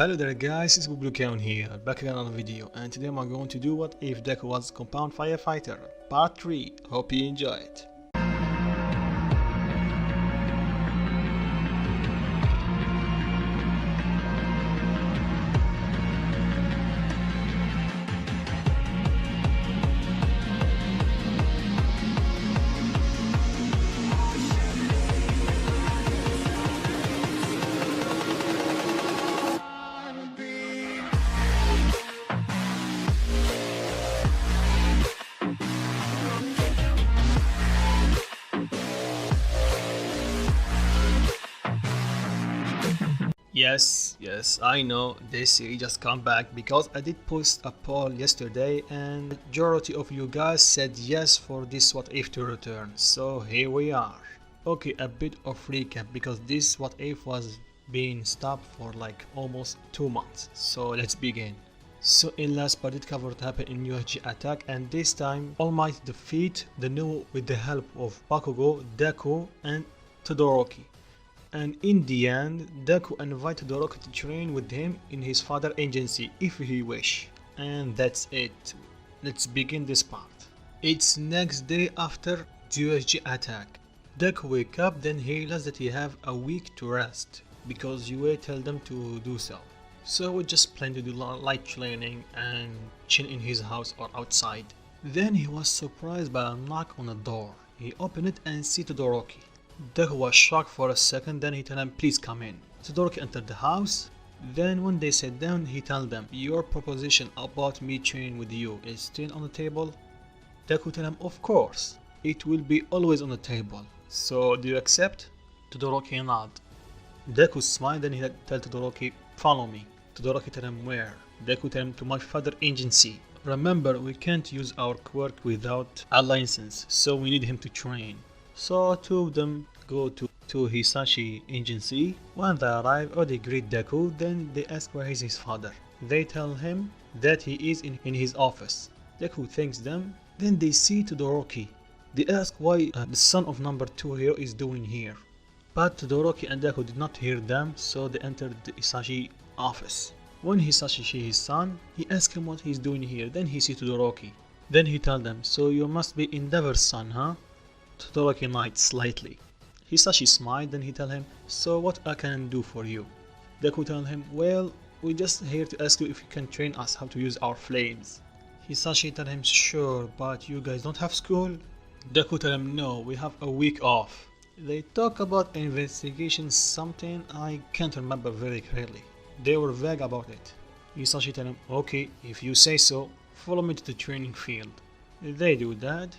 Hello there guys, it's Blue here, back again on a video, and today I'm going to do what if deku was compound firefighter, part 3. Hope you enjoy it. Yes, I know this series just come back because I did post a poll yesterday and majority of you guys said yes for this what if to return, so here we are. Okay, a bit of recap because this what if was being stopped for like almost 2 months, so let's begin. So in last part it covered what happened in USG attack, and this time All Might defeat the new with the help of Bakugo, Deku and Todoroki. And in the end, Deku invited Todoroki to train with him in his father agency if he wish. And that's it. Let's begin this part. It's next day after the USG attack. Deku wake up, then he realizes that he have a week to rest because UA tell them to do so. So we just plan to do light training and chill in his house or outside. Then he was surprised by a knock on the door. He opened it and see Todoroki. Deku was shocked for a second, then he told him please come in. Todoroki entered the house. Then when they sat down, he told them, your proposition about me training with you is still on the table? Deku told him, of course, it will be always on the table. So do you accept? Todoroki nodded. Deku smiled, then he told Todoroki, follow me. Todoroki told him where? Deku told him to my father agency. Remember, we can't use our quirk without a license, so we need him to train. So two of them go to Hisashi agency. When they arrive, they greet Deku, then they ask where is his father. They tell him that he is in his office. Deku thanks them, then they see Todoroki. They ask why the son of number 2 hero is doing here. But Todoroki and Deku did not hear them, so they entered the Hisashi office. When Hisashi sees his son, he asks him what he's doing here, then he sees Todoroki. Then he tells them, so you must be Endeavor's son, huh? Todoroki nodded slightly. Hisashi smiled, then he told him, so what I can do for you? Deku told him, well, we're just here to ask you if you can train us how to use our flames. Hisashi told him, sure, but you guys don't have school? Deku told him, no, we have a week off. They talk about investigation something I can't remember very clearly. They were vague about it. Hisashi told him, okay, if you say so, follow me to the training field. They do that.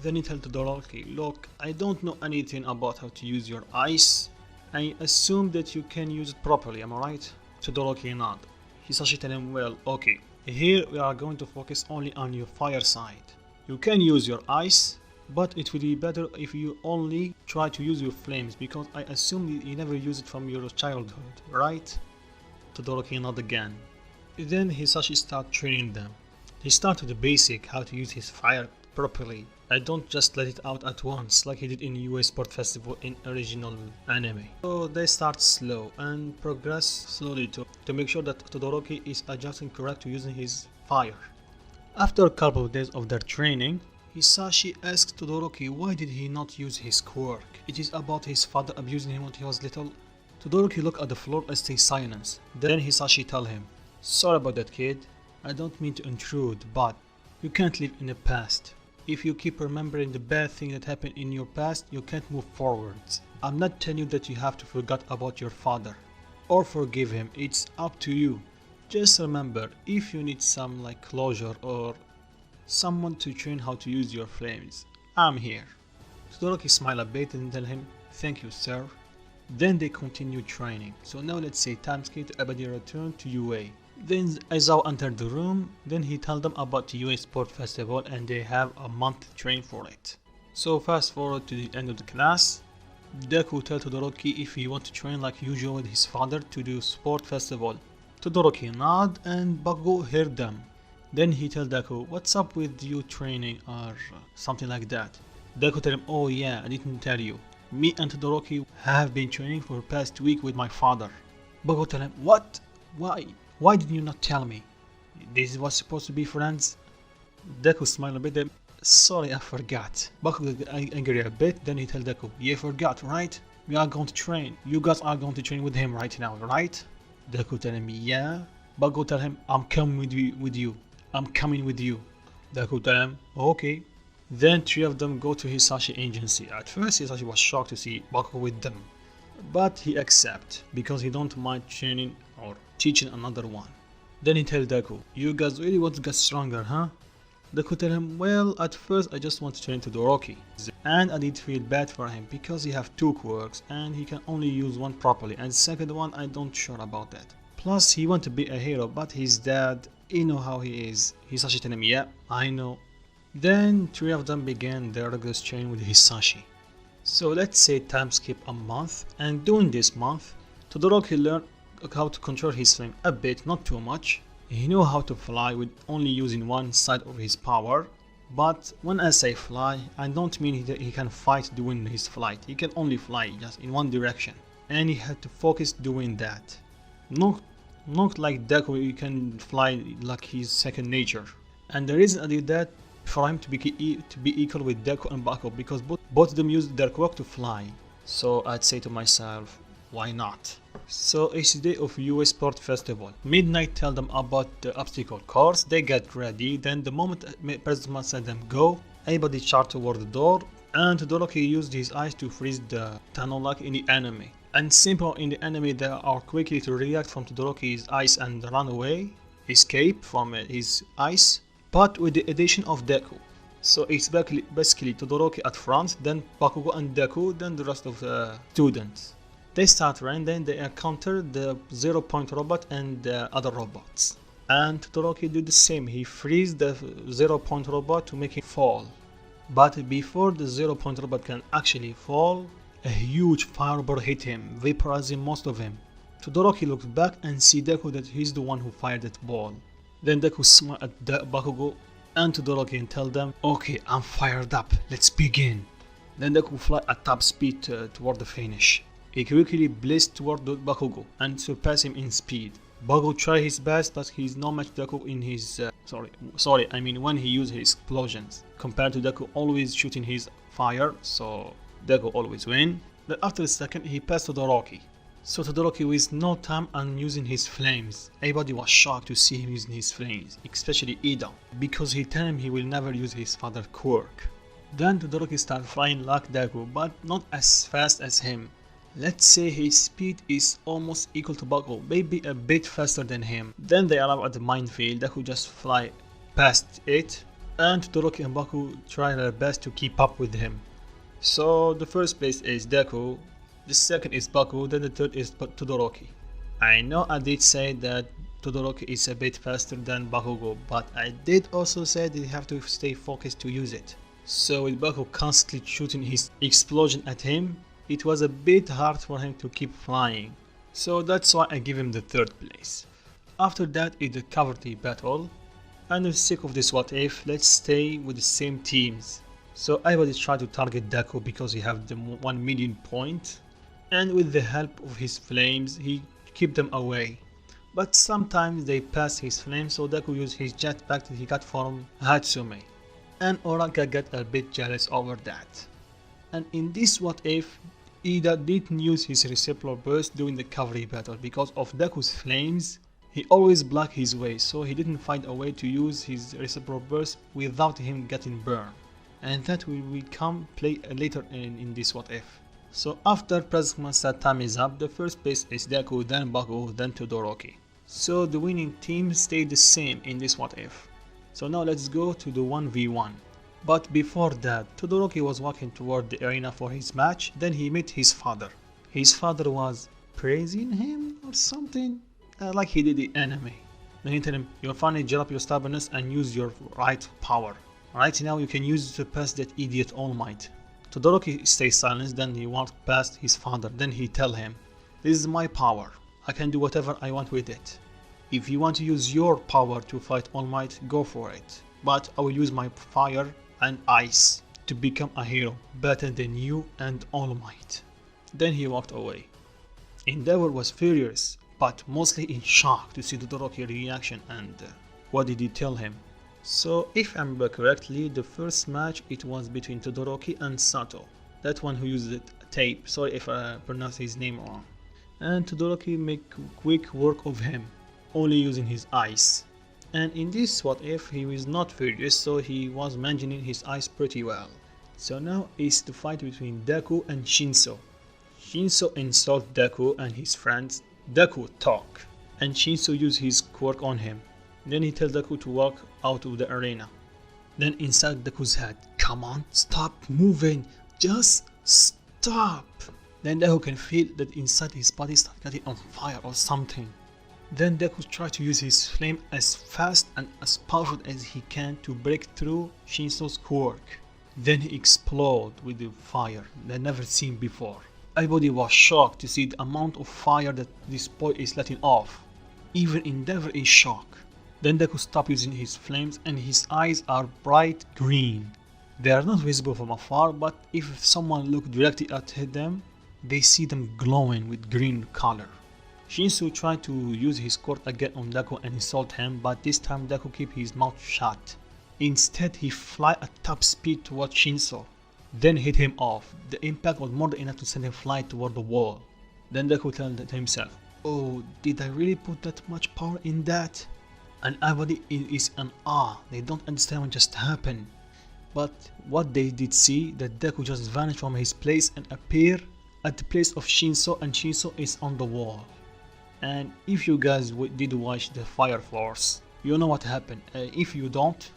Then he told Todoroki, look, I don't know anything about how to use your ice. I assume that you can use it properly, am I right? Todoroki nodded. Hisashi told him, well, okay, here we are going to focus only on your fire side. You can use your ice, but it would be better if you only try to use your flames, because I assume you never used it from your childhood, right? Todoroki nodded again. Then Hisashi started training them. He started with the basic, how to use his fire properly. I don't just let it out at once like he did in US Sport Festival in original anime. So they start slow and progress slowly to make sure that Todoroki is adjusting correct to using his fire. After a couple of days of their training, Hisashi asked Todoroki why did he not use his quirk. It is about his father abusing him when he was little. Todoroki looked at the floor and stayed silent. Then Hisashi told him, sorry about that kid, I don't mean to intrude, but you can't live in the past. If you keep remembering the bad thing that happened in your past, you can't move forwards. I'm not telling you that you have to forget about your father or forgive him, it's up to you. Just remember, if you need some like closure or someone to train how to use your flames, I'm here. Todoroki smiled a bit and tell him, thank you sir. Then they continued training. So now let's say time skip to Abadi return to UA. Then Aizawa entered the room, then he told them about the UA Sport Festival and they have a month to train for it. So fast forward to the end of the class. Deku tells Todoroki if he wants to train like usual with his father to do Sport Festival. Todoroki nodded and Bakugo heard them. Then he tells Deku, what's up with you training or something like that. Deku tells him, oh yeah, I didn't tell you. Me and Todoroki have been training for the past week with my father. Bakugo tells him, what? Why? Why did you not tell me? This was supposed to be friends? Deku smiled a bit, then, sorry, I forgot. Bakugo got angry a bit, then he told Deku, you forgot, right? We are going to train. You guys are going to train with him right now, right? Deku telling me, yeah. Bakugo tell him, I'm coming with you. I'm coming with you. Deku tell him, okay. Then three of them go to Hisashi agency. At first Hisashi was shocked to see Bakugo with them, but he accepts because he don't mind training or teaching another one. Then he tells Deku, you guys really want to get stronger, huh? Deku tell him, well, at first I just want to train Todoroki, and I did feel bad for him because he have two quirks and he can only use one properly, and second one I don't sure about that. Plus he want to be a hero, but his dad, you know how he is. Hisashi tell him, yeah, I know. Then three of them began their regular training with Hisashi. So let's say time skip a month, and during this month, Todoroki learned how to control his flame a bit, not too much. He knew how to fly with only using one side of his power, but when I say fly, I don't mean he can fight doing his flight. He can only fly just in one direction, and he had to focus doing that. Not like Deku, he can fly like his second nature. And the reason I did that for him to be equal with Deku and Bakugo, because both of them use their quirk to fly. So I'd say to myself, why not? So it's the day of US Sport Festival. Midnight tell them about the obstacle course, they get ready, then the moment President said them go, everybody charged toward the door, and Todoroki used his eyes to freeze the tunnel like in the anime. And simple in the anime they are quickly to react from Todoroki's eyes and run away, escape from his eyes, but with the addition of Deku. So it's basically Todoroki at front, then Bakugo and Deku, then the rest of the students. They start running, then they encounter the 0-point robot and the other robots. And Todoroki did the same, he frees the 0-point robot to make him fall. But before the 0-point robot can actually fall, a huge fireball hit him, vaporizing most of him. Todoroki looks back and sees Deku that he's the one who fired that ball. Then Deku smiles at Bakugo and Todoroki and tell them, okay, I'm fired up, let's begin. Then Deku fly at top speed toward the finish. He quickly blazed toward Bakugo and surpassed him in speed. Bakugo tried his best, but he's no match Deku in his when he used his explosions. Compared to Deku always shooting his fire, so Deku always win. Then after a second he passed Todoroki. So Todoroki wasted no time on using his flames. Everybody was shocked to see him using his flames, especially Ida, because he told him he will never use his father's quirk. Then Todoroki started flying like Deku, but not as fast as him. Let's say his speed is almost equal to Bakugo, maybe a bit faster than him. Then they arrive at the minefield, Deku just fly past it, and Todoroki and Bakugo try their best to keep up with him. So the first place is Deku, the second is Bakugo, then the third is Todoroki. I know I did say that Todoroki is a bit faster than Bakugo, but I did also say that you have to stay focused to use it. So with Bakugo constantly shooting his explosion at him, it was a bit hard for him to keep flying. So that's why I give him the third place. After that is the Cavalry battle. And I'm sick of this what if, let's stay with the same teams. So everybody tried to target Deku because he have the 1 million point. And with the help of his flames, he keep them away. But sometimes they pass his flames, so Deku used his jetpack that he got from Hatsume. And Oraka got a bit jealous over that. And in this what if, Ida didn't use his reciprocal burst during the Cavalry battle because of Deku's flames. He always blocked his way, so he didn't find a way to use his reciprocal burst without him getting burned. And that will come play later in this what if. So after President said time is up, the first place is Deku, then Bakugo, then Todoroki. So the winning team stayed the same in this what if. So now let's go to the 1v1. But before that, Todoroki was walking toward the arena for his match, then he met his father. His father was praising him or something, like he did the anime. Then he told him, you finally gel up your stubbornness and use your right power. Right now you can use it to pass that idiot All Might. Todoroki stays silent, then he walked past his father, then he tell him, this is my power, I can do whatever I want with it. If you want to use your power to fight All Might, go for it. But I will use my fire and ice to become a hero better than you and All Might. Then he walked away. Endeavor was furious, but mostly in shock to see Todoroki's reaction and what did he tell him. So if I remember correctly, the first match it was between Todoroki and Sato, that one who used the tape, sorry if I pronounce his name wrong. And Todoroki make quick work of him, only using his ice. And in this what if he was not furious, so he was managing his ice pretty well. So now is the fight between Deku and Shinso. Shinso insult Deku and his friends. Deku talk, and Shinso use his quirk on him. Then he tells Deku to walk out of the arena. Then inside Deku's head, come on, stop moving, just stop. Then Deku can feel that inside his body start getting on fire or something. Then Deku tries to use his flame as fast and as powerful as he can to break through Shinso's quirk. Then he explodes with the fire that never seen before. Everybody was shocked to see the amount of fire that this boy is letting off. Even Endeavor is shocked. Then Deku stops using his flames and his eyes are bright green. They are not visible from afar, but if someone looks directly at them, they see them glowing with green color. Shinso tried to use his quirk again on Deku and insult him, but this time Deku keep his mouth shut. Instead, he fly at top speed towards Shinso, then hit him off. The impact was more than enough to send him fly toward the wall. Then Deku told himself, oh, did I really put that much power in that? And everybody is in awe, they don't understand what just happened. But what they did see, that Deku just vanished from his place and appear at the place of Shinso, and Shinso is on the wall. And if you guys did watch the Fire Force, you know what happened. If you don't,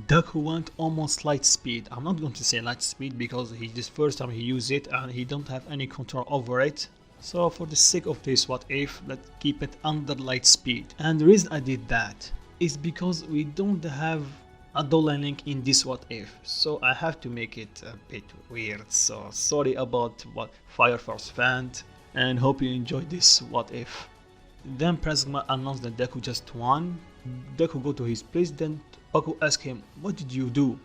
Deku went almost light speed. I'm not going to say light speed because this first time he used it and he don't have any control over it. So for the sake of this what if, let's keep it under light speed. And the reason I did that is because we don't have a dollar link in this what if, so I have to make it a bit weird. So sorry about what Fire Force fans, and hope you enjoyed this what if. Then Prisma announced that Deku just won. Deku go to his place, then Baku ask him, what did you do?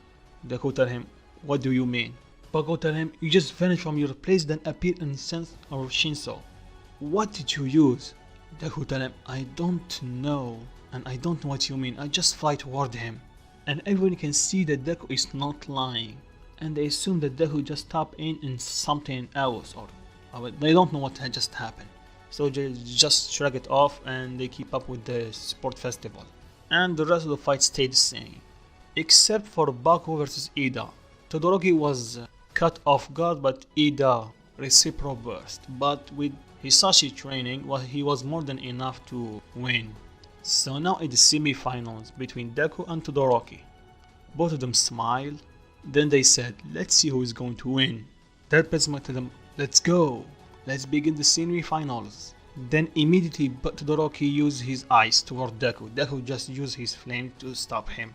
Deku tell him, what do you mean? Baku tell him, you just vanished from your place then appeared in the sense of Shinso. What did you use? Deku tell him, I don't know, and I don't know what you mean, I just fly toward him. And everyone can see that Deku is not lying, and they assume that Deku just tapped in something else, or they don't know what had just happened. So they just shrug it off and they keep up with the sport festival. And the rest of the fight stayed the same, except for Baku versus Ida. Todoroki was cut off guard, but Ida reciprocal burst. But with Hisashi training, he was more than enough to win. So now it's the semi-finals between Deku and Todoroki. Both of them smile. Then they said, let's see who is going to win. Then Prisma told them, let's go. Let's begin the semi-finals. Then immediately Todoroki used his ice toward Deku. Deku just used his flame to stop him.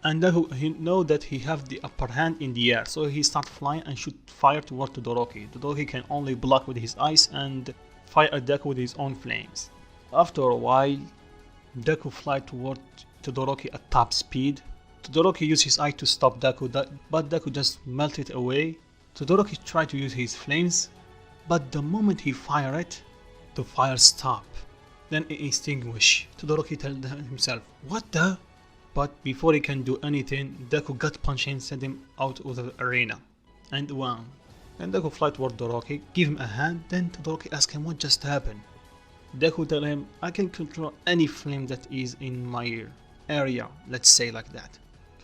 And Deku, he know that he have the upper hand in the air, so he start flying and shoot fire toward Todoroki. Todoroki can only block with his ice and fire at Deku with his own flames. After a while, Deku fly toward Todoroki at top speed. Todoroki used his eye to stop Deku, but Deku just melted away. Todoroki tried to use his flames, but the moment he fired it, the fire stopped. Then it extinguished. Todoroki told himself, what the? But before he can do anything, Deku got punched and sent him out of the arena and won. Then Deku fly toward Todoroki, give him a hand, then Todoroki asked him what just happened. Deku tell him, I can control any flame that is in my area, let's say like that.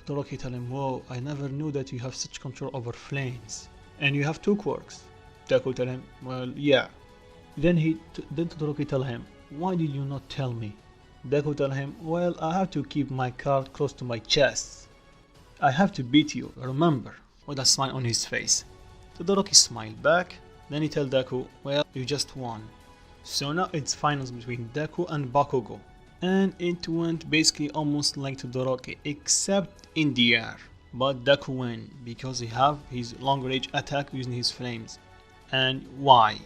Todoroki tell him, whoa, I never knew that you have such control over flames. And you have two quirks. Deku tell him, well, yeah. Then Todoroki tell him, why did you not tell me? Deku tell him, well, I have to keep my card close to my chest. I have to beat you, remember, with a smile on his face. Todoroki smiled back, then he tell Deku, well, you just won. So now it's finals between Deku and Bakugo. And it went basically almost like Todoroki, except in the air. But Deku won, because he have his long range attack using his flames. And why?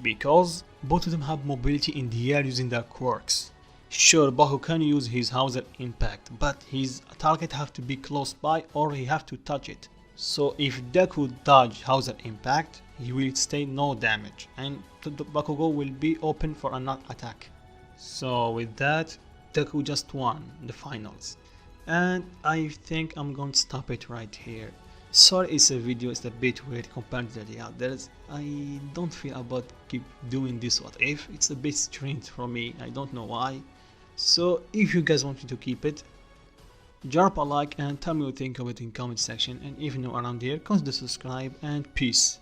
Because both of them have mobility in the air using their quirks. Sure, Baku can use his Hauser impact, but his target have to be close by or he have to touch it. So if Deku dodge Hauser impact, he will stay no damage and Bakugo will be open for another attack. So with that, deku just won the finals, and I think I'm going to stop it right here. Sorry, it's a video, it's a bit weird compared to the others. I don't feel about keep doing this what if. It's a bit strange for me, I don't know why. So if you guys want me to keep it, drop a like and tell me what you think of it in comment section, and if you're new around here, consider subscribe, and peace.